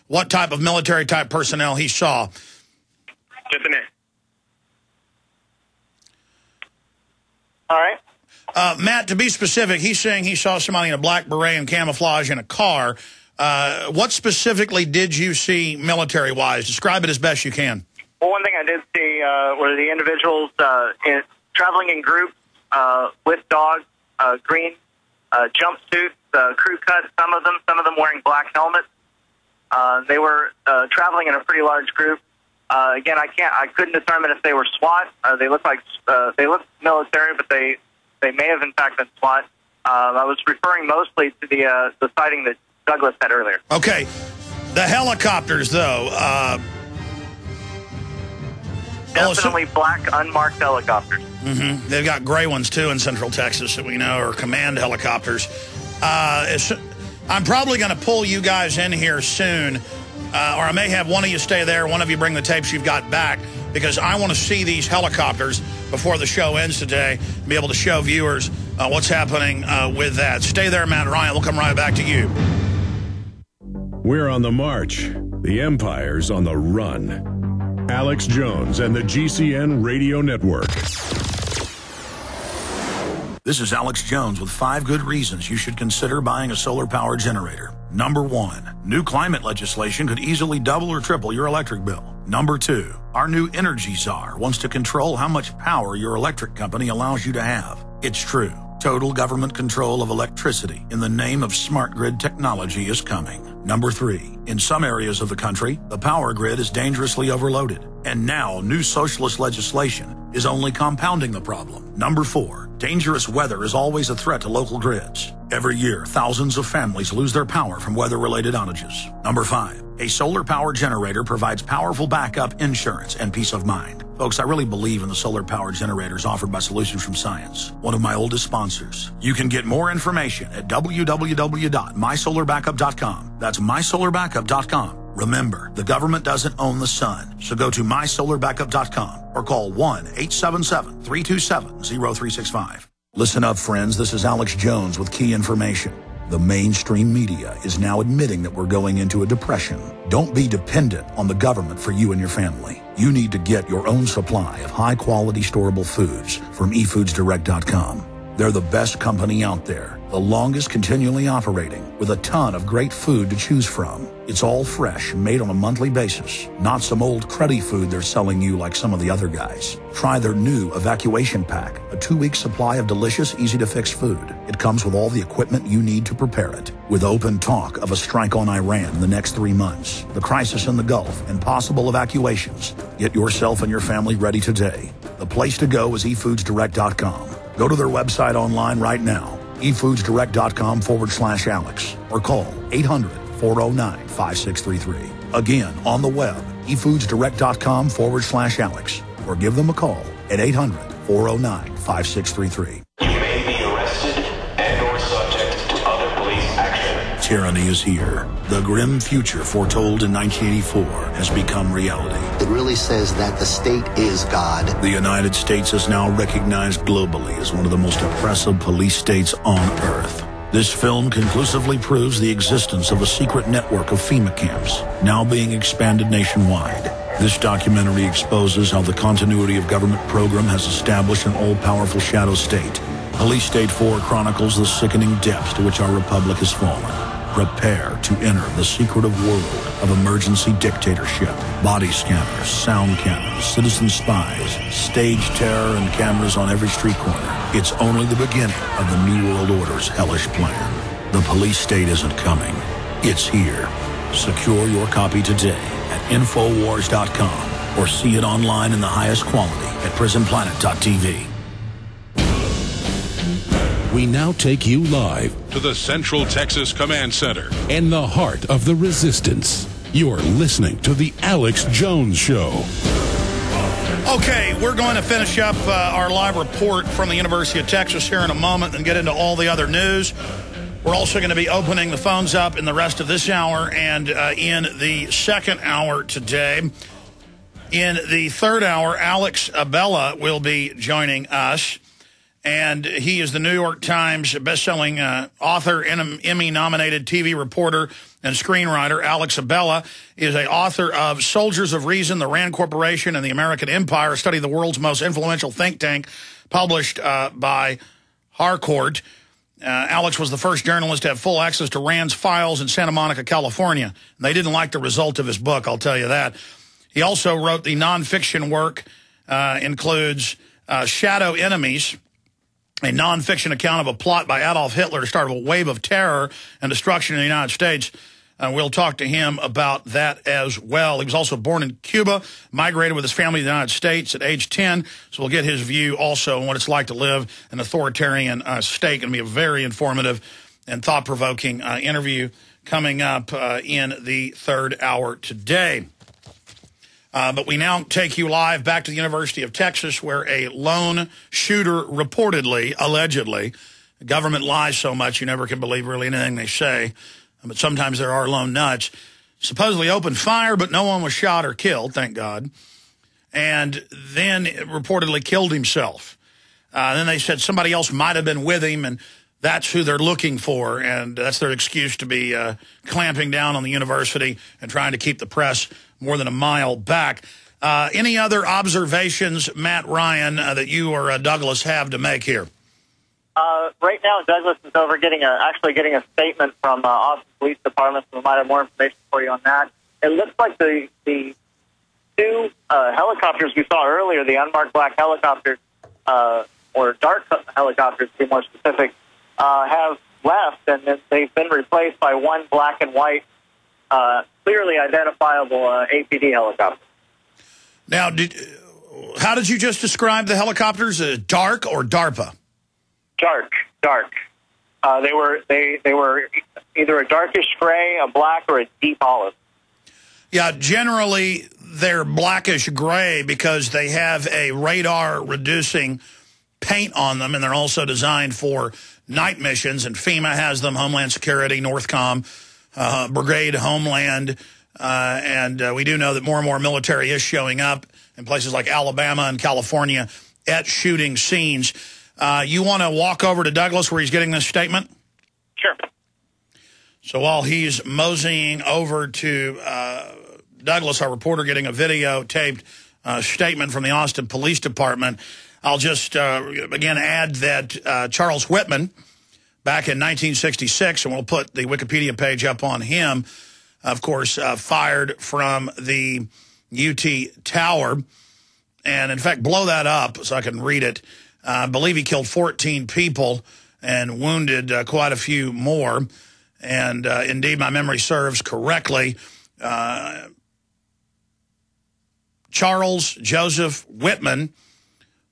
what type of military-type personnel he saw. Just a minute. All right. Matt, to be specific, he's saying he saw somebody in a black beret and camouflage in a car. What specifically did you see military-wise? Describe it as best you can. Well, one thing I did see were the individuals traveling in groups with dogs, green jumpsuits, crew cut, some of them wearing black helmets. They were traveling in a pretty large group. Again, I couldn't determine if they were SWAT. They looked military, but they may have in fact been SWAT. I was referring mostly to the sighting that Douglas had earlier. Okay, the helicopters though. Definitely black unmarked helicopters. Mm-hmm. They've got gray ones too in Central Texas that we know are command helicopters. I'm probably going to pull you guys in here soon. Or I may have one of you stay there, one of you bring the tapes you've got back, because I want to see these helicopters before the show ends today, be able to show viewers what's happening with that. Stay there, Matt Ryan. We'll come right back to you. We're on the march. The Empire's on the run. Alex Jones and the GCN Radio Network. This is Alex Jones with 5 good reasons you should consider buying a solar power generator. Number 1, new climate legislation could easily double or triple your electric bill. Number 2, our new energy czar wants to control how much power your electric company allows you to have. It's true. Total government control of electricity in the name of smart grid technology is coming. Number 3, in some areas of the country, the power grid is dangerously overloaded. And now new socialist legislation is only compounding the problem. Number 4, dangerous weather is always a threat to local grids. Every year, thousands of families lose their power from weather-related outages. Number 5, a solar power generator provides powerful backup insurance and peace of mind. Folks, I really believe in the solar power generators offered by Solutions from Science, one of my oldest sponsors. You can get more information at www.mysolarbackup.com. That's mysolarbackup.com. Remember, the government doesn't own the sun, so go to mysolarbackup.com or call 1-877-327-0365. Listen up, friends. This is Alex Jones with key information. The mainstream media is now admitting that we're going into a depression. Don't be dependent on the government for you and your family. You need to get your own supply of high-quality storable foods from efoodsdirect.com. They're the best company out there, the longest continually operating, with a ton of great food to choose from. It's all fresh, made on a monthly basis, not some old cruddy food they're selling you like some of the other guys. Try their new Evacuation Pack, a 2-week supply of delicious, easy-to-fix food. It comes with all the equipment you need to prepare it. With open talk of a strike on Iran in the next 3 months, the crisis in the Gulf, and possible evacuations, get yourself and your family ready today. The place to go is efoodsdirect.com. Go to their website online right now, efoodsdirect.com/Alex, or call 800-409-5633. Again, on the web, efoodsdirect.com/Alex, or give them a call at 800-409-5633. You may be arrested and or subject to other police action. Tyranny is here. The grim future foretold in 1984 has become reality. It really says that the state is God. The United States is now recognized globally as one of the most oppressive police states on earth. This film conclusively proves the existence of a secret network of FEMA camps, now being expanded nationwide. This documentary exposes how the continuity of government program has established an all-powerful shadow state. Police State 4 chronicles the sickening depths to which our republic has fallen. Prepare to enter the secretive world of emergency dictatorship. Body scanners, sound cannons, citizen spies, stage terror, and cameras on every street corner. It's only the beginning of the New World Order's hellish plan. The police state isn't coming. It's here. Secure your copy today at Infowars.com or see it online in the highest quality at PrisonPlanet.tv. We now take you live to the Central Texas Command Center in the heart of the resistance. You're listening to the Alex Jones Show. Okay, we're going to finish up our live report from the University of Texas here in a moment and get into all the other news. We're also going to be opening the phones up in the rest of this hour and in the second hour today. In the third hour, Alex Abella will be joining us. And he is the New York Times best-selling author and Emmy-nominated TV reporter and screenwriter. Alex Abella is an author of Soldiers of Reason, the Rand Corporation, and the American Empire, a study of the world's most influential think tank, published by Harcourt. Alex was the first journalist to have full access to Rand's files in Santa Monica, California. And they didn't like the result of his book, I'll tell you that. He also wrote the nonfiction work, includes Shadow Enemies, a nonfiction account of a plot by Adolf Hitler to start a wave of terror and destruction in the United States. We'll talk to him about that as well. He was also born in Cuba, migrated with his family to the United States at age 10. So we'll get his view also on what it's like to live in an authoritarian state. Going to be a very informative and thought-provoking interview coming up in the third hour today. But we now take you live back to the University of Texas, where a lone shooter reportedly, allegedly, the government lies so much you never can believe really anything they say, but sometimes there are lone nuts, supposedly opened fire, but no one was shot or killed, thank God, and then reportedly killed himself. Then they said somebody else might have been with him, and that's who they're looking for, and that's their excuse to be clamping down on the university and trying to keep the press more than a mile back. Any other observations, Matt Ryan, that you or Douglas have to make here? Right now, Douglas is over actually getting a statement from Austin Police Department, so we might have more information for you on that. It looks like the two helicopters we saw earlier, the unmarked black helicopters, or dark helicopters to be more specific, have left, and then they've been replaced by one black and white, clearly identifiable APD helicopter. Now, how did you just describe the helicopters? Dark or DARPA? Dark. They were either a darkish gray, a black, or a deep olive. Yeah, generally they're blackish gray because they have a radar-reducing paint on them, and they're also designed for night missions, and FEMA has them, Homeland Security, Northcom, Brigade, Homeland, and we do know that more and more military is showing up in places like Alabama and California at shooting scenes. You want to walk over to Douglas where he's getting this statement? Sure. So while he's moseying over to Douglas, our reporter, getting a videotaped statement from the Austin Police Department, I'll just, again, add that Charles Whitman, back in 1966, and we'll put the Wikipedia page up on him, of course, fired from the UT Tower. And, in fact, blow that up so I can read it. I believe he killed 14 people and wounded quite a few more. And, indeed, my memory serves correctly. Charles Joseph Whitman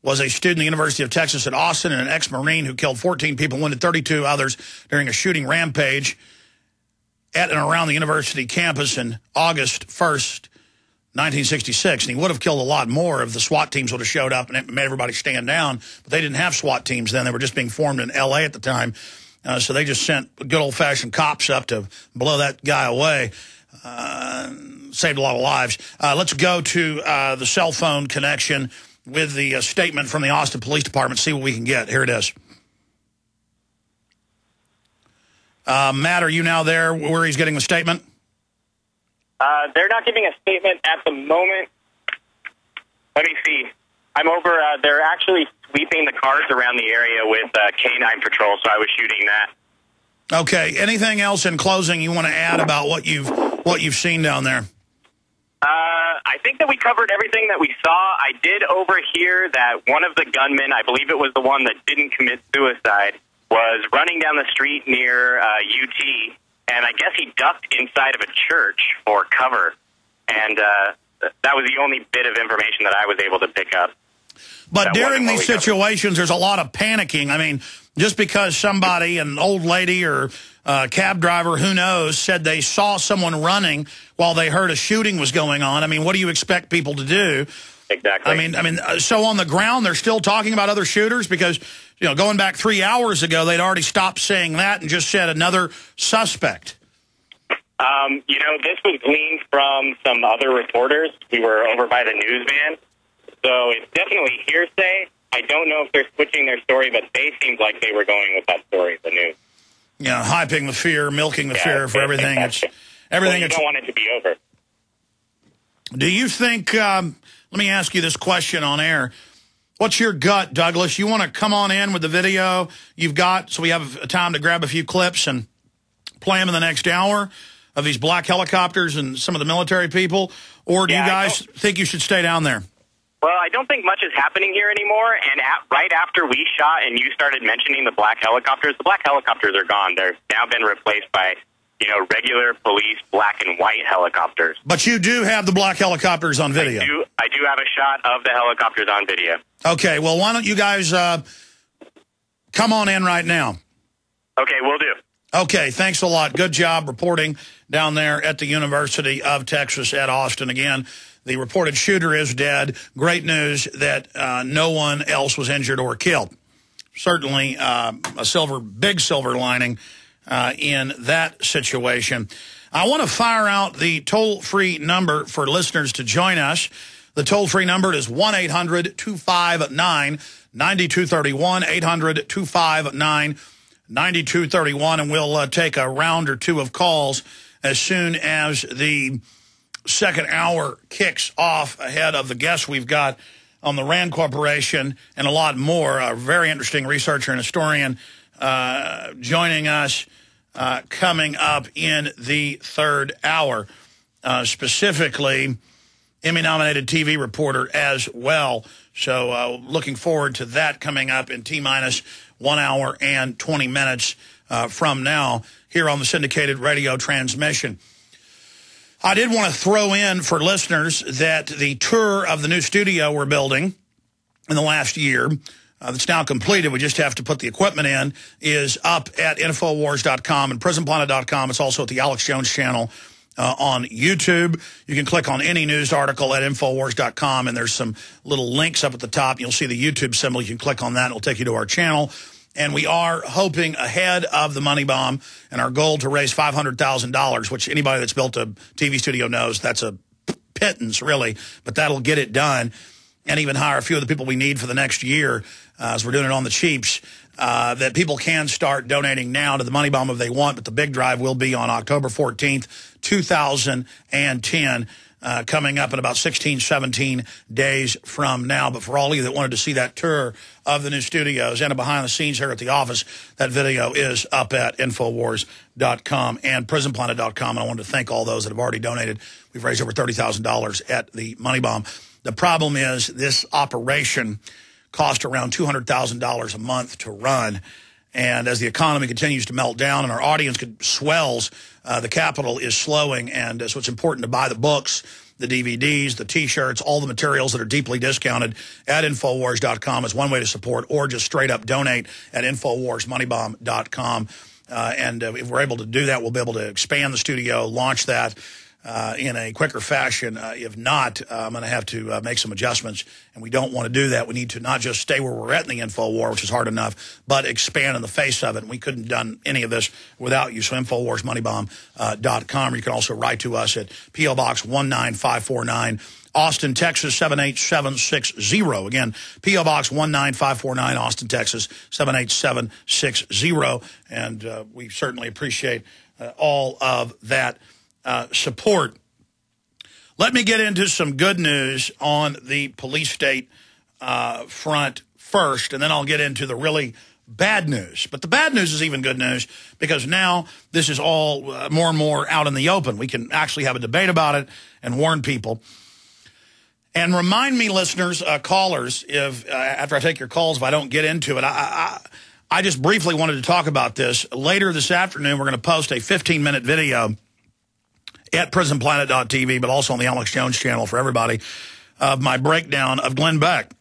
was a student at the University of Texas at Austin and an ex-Marine who killed 14 people, wounded 32 others during a shooting rampage at and around the university campus in August 1st, 1966. And he would have killed a lot more if the SWAT teams would have showed up and made everybody stand down. But they didn't have SWAT teams then. They were just being formed in L.A. at the time. So they just sent good old-fashioned cops up to blow that guy away. Saved a lot of lives. Let's go to the cell phone connection with the statement from the Austin Police Department, see what we can get. Here it is. Matt, are you now there where he's getting the statement? They're not giving a statement at the moment. Let me see. I'm over. They're actually sweeping the cars around the area with K9 patrol, so I was shooting that. Okay. Anything else in closing you want to add about what you've seen down there? I think that we covered everything that we saw. I did overhear that one of the gunmen, I believe it was the one that didn't commit suicide, was running down the street near UT, and I guess he ducked inside of a church for cover. And that was the only bit of information that I was able to pick up. But during these situations, there's a lot of panicking. I mean, just because somebody, an old lady or a cab driver, who knows, said they saw someone running while they heard a shooting was going on. I mean, what do you expect people to do? Exactly. I mean, so on the ground, they're still talking about other shooters because, you know, going back 3 hours ago, they'd already stopped saying that and just said another suspect. You know, this was gleaned from some other reporters. We were over by the news van. So it's definitely hearsay. I don't know if they're switching their story, but they seemed like they were going with that story, the news. Yeah, hyping the fear, milking the fear for everything. Everything. You don't want it to be over. Do you think, let me ask you this question on air. What's your gut, Douglas? You want to come on in with the video you've got so we have time to grab a few clips and play them in the next hour of these black helicopters and some of the military people? Or do you guys think you should stay down there? Well, I don't think much is happening here anymore, and right after we shot and you started mentioning the black helicopters are gone. They've now been replaced by, regular police black and white helicopters. But you do have the black helicopters on video. I do have a shot of the helicopters on video. Okay, well, why don't you guys come on in right now? Okay, we'll do. Okay, thanks a lot. Good job reporting down there at the University of Texas at Austin. Again, the reported shooter is dead. Great news that no one else was injured or killed. Certainly a big silver lining in that situation. I want to fire out the toll-free number for listeners to join us. The toll-free number is 1-800-259-9231, 800-259-9231, and we'll take a round or two of calls as soon as the second hour kicks off ahead of the guests we've got on the RAND Corporation and a lot more. A very interesting researcher and historian joining us coming up in the third hour, specifically Emmy-nominated TV reporter as well. So looking forward to that coming up in T-minus 1 hour and 20 minutes from now here on the syndicated radio transmission. I did want to throw in for listeners that the tour of the new studio we're building in the last year, that's now completed, we just have to put the equipment in, is up at Infowars.com and PrisonPlanet.com. It's also at the Alex Jones channel on YouTube. You can click on any news article at Infowars.com, and there's some little links up at the top. You'll see the YouTube symbol. You can click on that. It'll take you to our channel. And we are hoping ahead of the money bomb and our goal to raise $500,000, which anybody that's built a TV studio knows that's a pittance, really. But that'll get it done and even hire a few of the people we need for the next year as we're doing it on the cheaps, that people can start donating now to the money bomb if they want. But the big drive will be on October 14th, 2010. Coming up in about 16, 17 days from now. But for all of you that wanted to see that tour of the new studios and a behind the scenes here at the office, that video is up at Infowars.com and PrisonPlanet.com. And I wanted to thank all those that have already donated. We've raised over $30,000 at the Money Bomb. The problem is this operation cost around $200,000 a month to run. And as the economy continues to melt down and our audience swells, the capital is slowing. And so it's important to buy the books, the DVDs, the T-shirts, all the materials that are deeply discounted at Infowars.com is one way to support, or just straight up donate at InfoWarsMoneyBomb.com. And if we're able to do that, we'll be able to expand the studio, launch that in a quicker fashion. If not, I'm going to have to make some adjustments, and we don't want to do that. We need to not just stay where we're at in the InfoWar, which is hard enough, but expand in the face of it. And we couldn't have done any of this without you. So InfoWarsMoneyBomb.com. You can also write to us at P.O. Box 19549, Austin, Texas 78760. Again, P.O. Box 19549, Austin, Texas 78760. And we certainly appreciate all of that support. Let me get into some good news on the police state front first, and then I'll get into the really bad news. But the bad news is even good news, because now this is all more and more out in the open. We can actually have a debate about it and warn people. And remind me, listeners, callers, if after I take your calls, if I don't get into it, I just briefly wanted to talk about this. Later this afternoon, we're going to post a 15-minute video at PrisonPlanet.tv, but also on the Alex Jones channel for everybody, of my breakdown of Glenn Beck.